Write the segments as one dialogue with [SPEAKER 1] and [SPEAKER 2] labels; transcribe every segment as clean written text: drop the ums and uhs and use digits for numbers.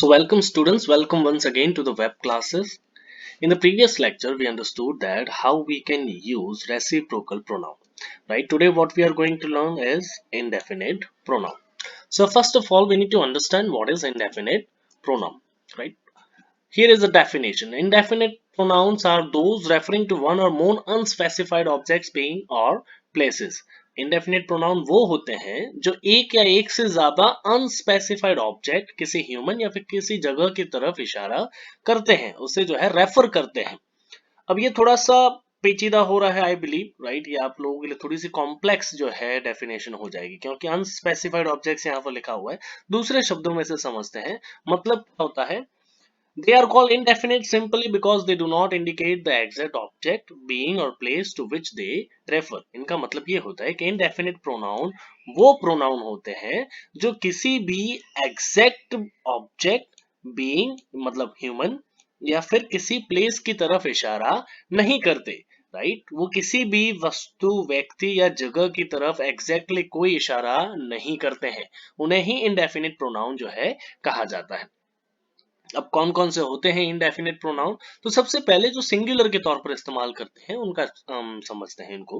[SPEAKER 1] So welcome students, welcome once again to the web classes. In the previous lecture, we understood that how we can use reciprocal pronoun. Right? Today what we are going to learn is indefinite pronoun. So first of all, we need to understand what is indefinite pronoun. Right? Here is the definition. Indefinite pronouns are those referring to one or more unspecified objects, being or places. Indefinite pronoun वो होते हैं जो एक या एक से ज्यादा unspecified object किसी ह्यूमन या फिर किसी जगह की तरफ इशारा करते हैं, उसे जो है रेफर करते हैं। अब ये थोड़ा सा पेचीदा हो रहा है, आई बिलीव, राइट। ये आप लोगों के लिए थोड़ी सी कॉम्प्लेक्स जो है डेफिनेशन हो जाएगी, क्योंकि अनस्पेसिफाइड ऑब्जेक्ट्स यहाँ पर लिखा हुआ है। दूसरे शब्दों में से समझते हैं, मतलब क्या होता है। They are called indefinite simply because they do not indicate the exact object, being or place to which they refer. इनका मतलब ये होता है कि indefinite pronoun वो pronoun होते हैं जो किसी भी exact object, being मतलब human या फिर किसी place की तरफ इशारा नहीं करते, राइट। वो किसी भी वस्तु, व्यक्ति या जगह की तरफ एग्जैक्टली कोई इशारा नहीं करते हैं, उन्हें ही indefinite pronoun जो है कहा जाता है। अब कौन कौन से होते हैं इनडेफिनिट प्रोनाउन, तो सबसे पहले जो सिंगुलर के तौर पर इस्तेमाल करते हैं उनका समझते हैं इनको।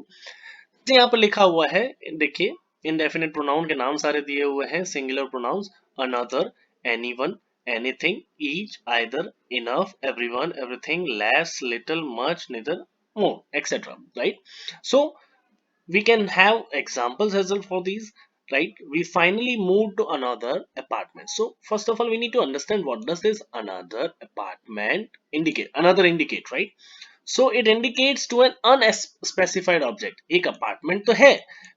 [SPEAKER 1] तो यहाँ पर लिखा हुआ है, देखिए, इनडेफिनिट प्रोनाउन के नाम सारे दिए हुए हैं। Singular pronouns another, anyone, anything, each, either, enough, everyone, everything, less, little, much, neither, more, etcetera, right. So we can have examples as well for these, right? We finally move to another apartment. So first of all, we need to understand what does this another apartment indicate. Another indicate, right? So it indicates to an unspecified object. एक apartment तो है,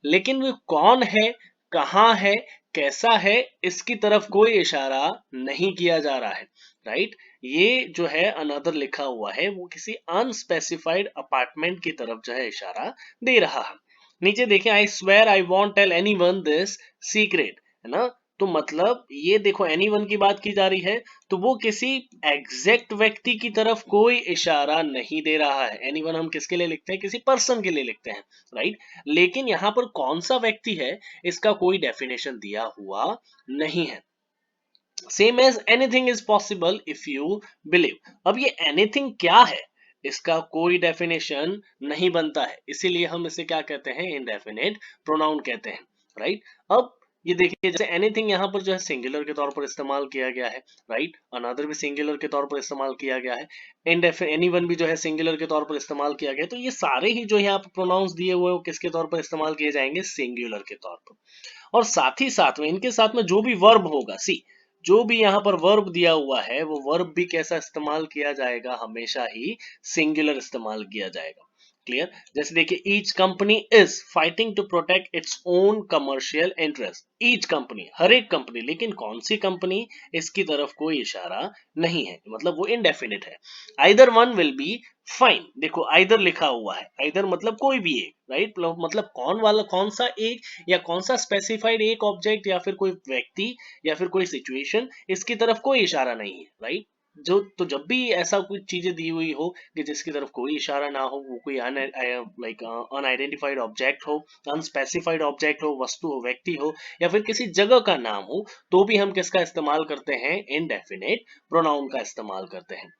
[SPEAKER 1] लेकिन वो कौन है, कहाँ है, कैसा है, इसकी तरफ कोई इशारा नहीं किया जा रहा है, राइट। ये जो है अनदर लिखा हुआ है, वो किसी अनस्पेसिफाइड अपार्टमेंट की तरफ जो है इशारा दे रहा है। नीचे देखें, I swear I won't tell any one this secret, है ना। तो मतलब ये देखो, एनी वन की बात की जा रही है, तो वो किसी एग्जैक्ट व्यक्ति की तरफ कोई इशारा नहीं दे रहा है। एनी वन हम किसके लिए लिखते हैं, किसी पर्सन के लिए लिखते हैं, राइट। लेकिन यहाँ पर कौन सा व्यक्ति है, इसका कोई डेफिनेशन दिया हुआ नहीं है। Same as anything is possible if you believe. अब ये एनीथिंग क्या है, इसका कोई डेफिनेशन नहीं बनता है, इसीलिए हम इसे क्या कहते हैं, इनडेफिनिट प्रोनाउन कहते हैं, राइट। अब ये देखिए, जैसे एनीथिंग यहाँ पर जो है सिंगुलर के तौर पर इस्तेमाल किया गया है, राइट। अनदर भी सिंगुलर के तौर पर इस्तेमाल किया गया है, एनीवन भी जो है सिंगुलर के तौर पर इस्तेमाल किया गया है। तो ये सारे ही जो यहाँ पर प्रोनाउंस दिए हुए हैं, किसके तौर पर इस्तेमाल किए जाएंगे, सिंगुलर के तौर पर। और साथ ही साथ में इनके साथ में जो भी वर्ब होगा, सी, जो भी यहाँ पर वर्ब दिया हुआ है, वो वर्ब भी कैसा इस्तेमाल किया जाएगा, हमेशा ही सिंगुलर इस्तेमाल किया जाएगा। क्लियर। जैसे देखिए, each company is fighting to protect its own commercial interest. Each company, हर एक कंपनी, लेकिन कौन सी कंपनी, इसकी तरफ कोई इशारा नहीं है, मतलब वो इनडेफिनिट है। Either one will be fine, देखो आइदर लिखा हुआ है, आइदर मतलब कोई भी एक, राइट। मतलब कौन वाला, कौन सा एक, या कौन सा स्पेसिफाइड एक ऑब्जेक्ट या फिर कोई व्यक्ति या फिर कोई सिचुएशन, इसकी तरफ कोई इशारा नहीं है, राइट। जो तो जब भी ऐसा कुछ चीजें दी हुई हो कि जिसकी तरफ कोई इशारा ना हो, वो कोई लाइक अनआइडेंटिफाइड ऑब्जेक्ट हो, अनस्पेसिफाइड ऑब्जेक्ट हो, वस्तु हो, व्यक्ति हो, या फिर किसी जगह का नाम हो, तो भी हम किसका इस्तेमाल करते हैं, इनडेफिनिट प्रोनाउन का इस्तेमाल करते हैं।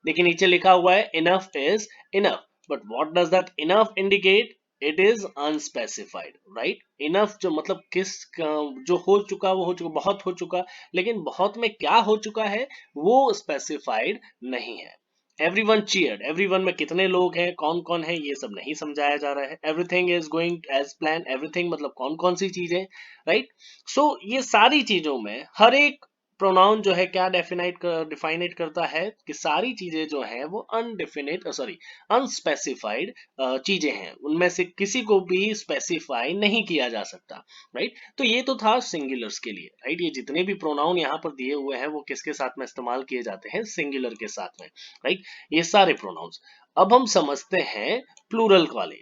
[SPEAKER 1] देखिए, नीचे लिखा हुआ है enough is enough, but what does that enough indicate, it is unspecified, right. Enough जो मतलब किस, जो हो चुका वो हो चुका, बहुत हो चुका, लेकिन बहुत में क्या हो चुका है वो स्पेसिफाइड नहीं है। एवरीवन चीयर्ड, एवरीवन में कितने लोग हैं, कौन कौन है, ये सब नहीं समझाया जा रहा है। Everything is going as plan, everything मतलब कौन कौन सी चीजें, राइट। सो ये सारी चीजों में हर एक प्रोनाउन जो है क्या डिफाइनेट करता है, कि सारी चीजें जो हैं वो अनडिफिनिट, सॉरी, अनस्पेसिफाइड चीजें हैं, उनमें से किसी को भी स्पेसिफाई नहीं किया जा सकता, राइट। तो ये तो था सिंगुलर्स के लिए, राइट। ये जितने भी प्रोनाउन यहाँ पर दिए हुए हैं वो किसके साथ में इस्तेमाल किए जाते हैं, सिंगुलर के साथ में, राइट। ये सारे प्रोनाउंस। अब हम समझते हैं प्लूरल वाले,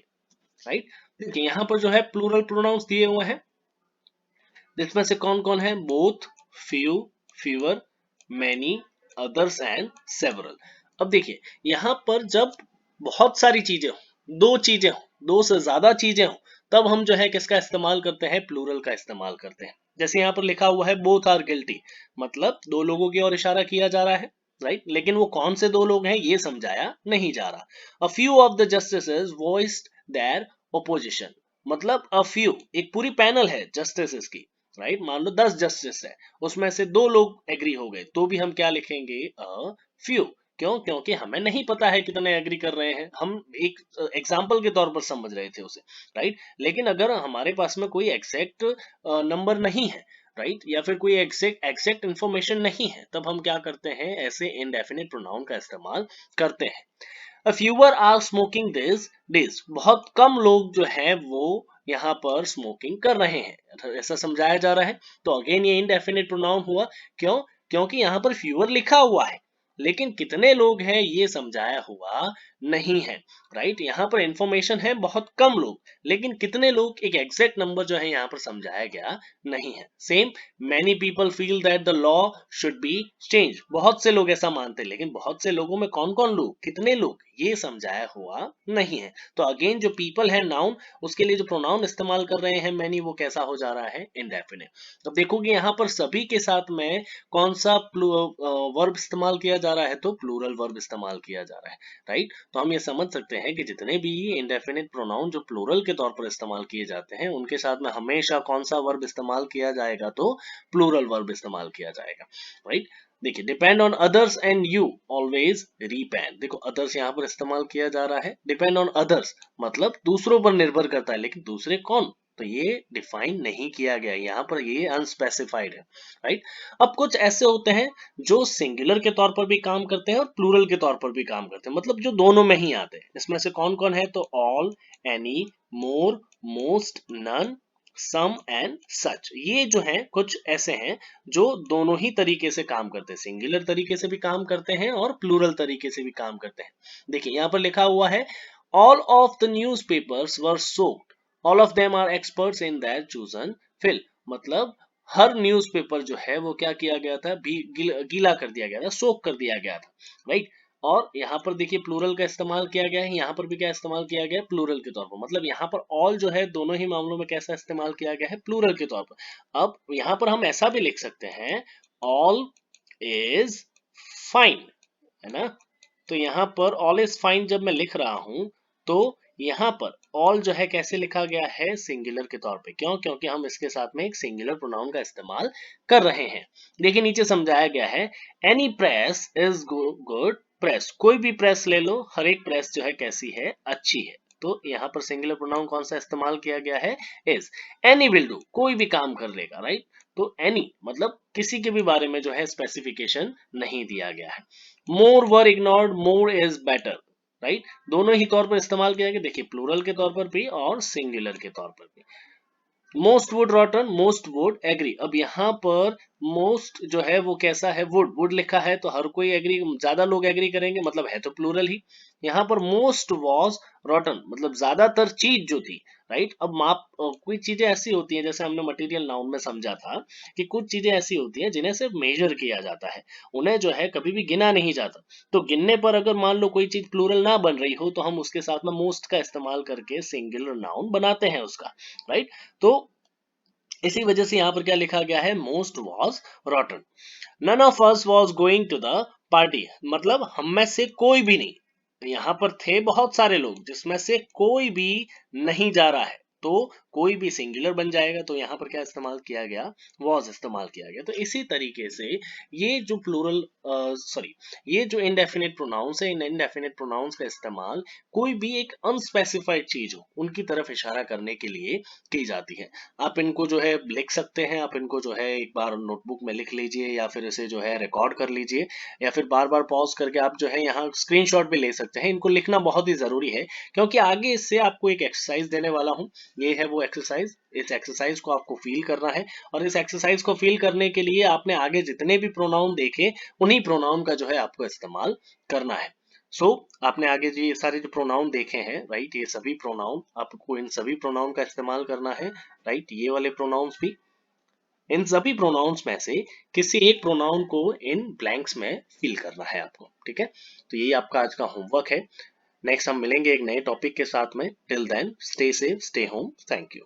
[SPEAKER 1] राइट। देखिए, यहाँ पर जो है प्लूरल प्रोनाउंस दिए हुए हैं, जिसमें से कौन कौन है, both, few, fewer, many, others and several। अब देखिए, यहाँ पर जब बहुत सारी चीजें हो, दो चीजें हो, दो से ज्यादा चीजें हो, तब हम जो है किसका इस्तेमाल करते हैं, प्लूरल का इस्तेमाल करते हैं, जैसे यहाँ पर लिखा हुआ है बोथ आर गिल्टी, मतलब दो लोगों की ओर इशारा किया जा रहा है, राइट, लेकिन वो कौन से दो लोग हैं ये समझाया नहीं जा रहा। A few of the justices voiced their opposition, मतलब अ फ्यू एक पूरी पैनल है जस्टिसेस की, राइट, मान लो 10 जस्टिस है, उसमें से दो लोग एग्री हो गए, तो भी हम क्या लिखेंगे, अ फ्यू। क्यों? क्योंकि हमें नहीं पता है कितने एग्री कर रहे हैं, हम एक एग्जाम्पल के तौर पर समझ रहे थे उसे, राइट। लेकिन अगर हमारे पास में कोई एग्जैक्ट नंबर नहीं है, राइट, या फिर कोई एग्जैक्ट इंफॉर्मेशन नहीं है, तब हम क्या करते हैं, ऐसे इनडेफिनिट प्रोनाउन का इस्तेमाल करते हैं। A fewer are smoking these days, बहुत कम लोग जो है वो यहाँ पर स्मोकिंग कर रहे हैं, ऐसा समझाया जा रहा है। तो अगेन ये इनडेफिनिट प्रोनाउन हुआ। क्यों? क्योंकि यहाँ पर फ्यूअर लिखा हुआ है, लेकिन कितने लोग हैं ये समझाया हुआ नहीं है, राइट। यहाँ पर इंफॉर्मेशन है बहुत कम लोग, लेकिन कितने लोग, एक एग्जैक्ट नंबर जो है यहाँ पर समझाया गया नहीं है। Same, many people feel that the law should be change, बहुत से लोग ऐसा मानते हैं, लेकिन बहुत से लोगों में कौन कौन लोग, कितने लोग, ये समझाया हुआ नहीं है। तो अगेन जो पीपल है नाउन, उसके लिए जो प्रोनाउन इस्तेमाल कर रहे हैं मैनी, वो कैसा हो जा रहा है, इंडेफिनिट। तो देखोगे यहाँ पर सभी के साथ में कौन सा वर्ब इस्तेमाल किया जा रहा है, तो प्लूरल वर्ब इस्तेमाल किया जा रहा है, राइट। तो हम ये समझ सकते हैं कि जितने भी इंडेफिनिट प्रोनाउन जो प्लूरल के तौर पर इस्तेमाल किए जाते हैं, उनके साथ में हमेशा कौन सा वर्ब इस्तेमाल किया जाएगा, तो प्लूरल वर्ब इस्तेमाल किया जाएगा, राइट। देखिए, depend on others and you always रिपेंड, देखो अदर्स यहाँ पर इस्तेमाल किया जा रहा है, डिपेंड ऑन अदर्स मतलब दूसरों पर निर्भर करता है, लेकिन दूसरे कौन, तो ये डिफाइन नहीं किया गया, यहाँ पर ये अनस्पेसिफाइड है, राइट। अब कुछ ऐसे होते हैं जो सिंगुलर के तौर पर भी काम करते हैं और प्लूरल के तौर पर भी काम करते हैं, मतलब जो दोनों में ही आते हैं। इसमें से कौन कौन है, तो all, any, more, most, none, some and such, ये जो हैं कुछ ऐसे हैं जो दोनों ही तरीके से काम करते हैं, सिंगुलर तरीके से भी काम करते हैं और प्लूरल तरीके से भी काम करते हैं। देखिए यहाँ पर लिखा हुआ है, all of the newspapers were soaked, all of them are experts in their chosen field, मतलब हर न्यूज़पेपर जो है वो क्या किया गया था, गीला कर दिया गया था, सोक कर दिया गया था, राइट। और यहाँ पर देखिए प्लूरल का इस्तेमाल किया गया है, यहाँ पर भी क्या इस्तेमाल किया गया है, प्लूरल के तौर पर, मतलब यहाँ पर ऑल जो है दोनों ही मामलों में कैसा इस्तेमाल किया गया है, प्लूरल के तौर पर। अब यहाँ पर हम ऐसा भी लिख सकते हैं, ऑल इज फाइन, है ना। तो यहाँ पर ऑल इज फाइन जब मैं लिख रहा हूं, तो यहाँ पर ऑल जो है कैसे लिखा गया है, सिंगुलर के तौर पे। क्यों? क्योंकि हम इसके साथ में एक सिंगुलर प्रोनाउन का इस्तेमाल कर रहे हैं। देखिए नीचे समझाया गया है, any press is good press, कोई भी प्रेस ले लो, हर एक प्रेस जो है कैसी है, अच्छी है। तो यहाँ पर सिंगुलर प्रोनाउन कौन सा इस्तेमाल किया गया है, इज। एनी विल डू, कोई भी काम कर लेगा, राइट। तो एनी मतलब किसी के भी बारे में जो है स्पेसिफिकेशन नहीं दिया गया है। More were ignored, more is better, right. दोनों ही तौर पर इस्तेमाल किया गया, देखिए प्लूरल के तौर पर भी और सिंगुलर के तौर पर भी। Most wood rotten, most would agree, अब यहाँ पर मोस्ट जो है वो कैसा है, वुड, वुड लिखा है तो हर कोई एग्री, ज्यादा लोग एग्री करेंगे, मतलब है तो प्लूरल ही। यहाँ पर मोस्ट वॉज रॉटन, मतलब ज्यादातर चीज जो थी, राइट। अब माप कोई चीजें ऐसी होती हैं, जैसे हमने मटेरियल नाउन में समझा था कि कुछ चीजें ऐसी होती हैं जिन्हें सिर्फ मेजर किया जाता है, उन्हें जो है कभी भी गिना नहीं जाता। तो गिनने पर अगर मान लो कोई चीज प्लूरल ना बन रही हो, तो हम उसके साथ में मोस्ट का इस्तेमाल करके सिंगुलर नाउन बनाते हैं उसका, राइट। तो इसी वजह से यहाँ पर क्या लिखा गया है, most was rotten. None of us was going to the party, मतलब हम में से कोई भी नहीं, यहाँ पर थे बहुत सारे लोग जिसमें से कोई भी नहीं जा रहा है, तो कोई भी सिंगुलर बन जाएगा, तो यहाँ पर क्या इस्तेमाल किया गया, वॉज इस्तेमाल किया गया। तो इसी तरीके से ये जो प्लूरल सॉरी ये जो इनडेफिनिट प्रोनाउंस है, इन इनडेफिनिट प्रोनाउंस का इस्तेमाल कोई भी एक अनस्पेसिफाइड चीज हो उनकी तरफ इशारा करने के लिए की जाती है। आप इनको जो है लिख सकते हैं, आप इनको जो है एक बार नोटबुक में लिख लीजिए, या फिर इसे जो है रिकॉर्ड कर लीजिए, या फिर बार बार पॉज करके आप जो है यहाँ स्क्रीनशॉट भी ले सकते हैं। इनको लिखना बहुत ही जरूरी है, क्योंकि आगे इससे आपको एक एक्सरसाइज देने वाला हूँ, ये है वो एक्सरसाइज। इस एक्सरसाइज को आपको फील करना है, और इस एक्सरसाइज को फील करने के लिए आपने आगे जितने भी प्रोनाउन देखे, उन्हीं प्रोनाउन का जो है आपको इस्तेमाल करना है। आपने आगे जो ये सारे जो प्रोनाउन देखे हैं, राइट, ये सभी प्रोनाउन आपको, इन सभी प्रोनाउन का इस्तेमाल करना है, राइट। ये वाले प्रोनाउंस भी, इन सभी प्रोनाउंस में से किसी एक प्रोनाउन को इन ब्लैंक्स में फिल करना है आपको, ठीक है। तो यही आपका आज का होमवर्क है। नेक्स्ट हम मिलेंगे एक नए टॉपिक के साथ में। Till then stay safe, stay home, thank you.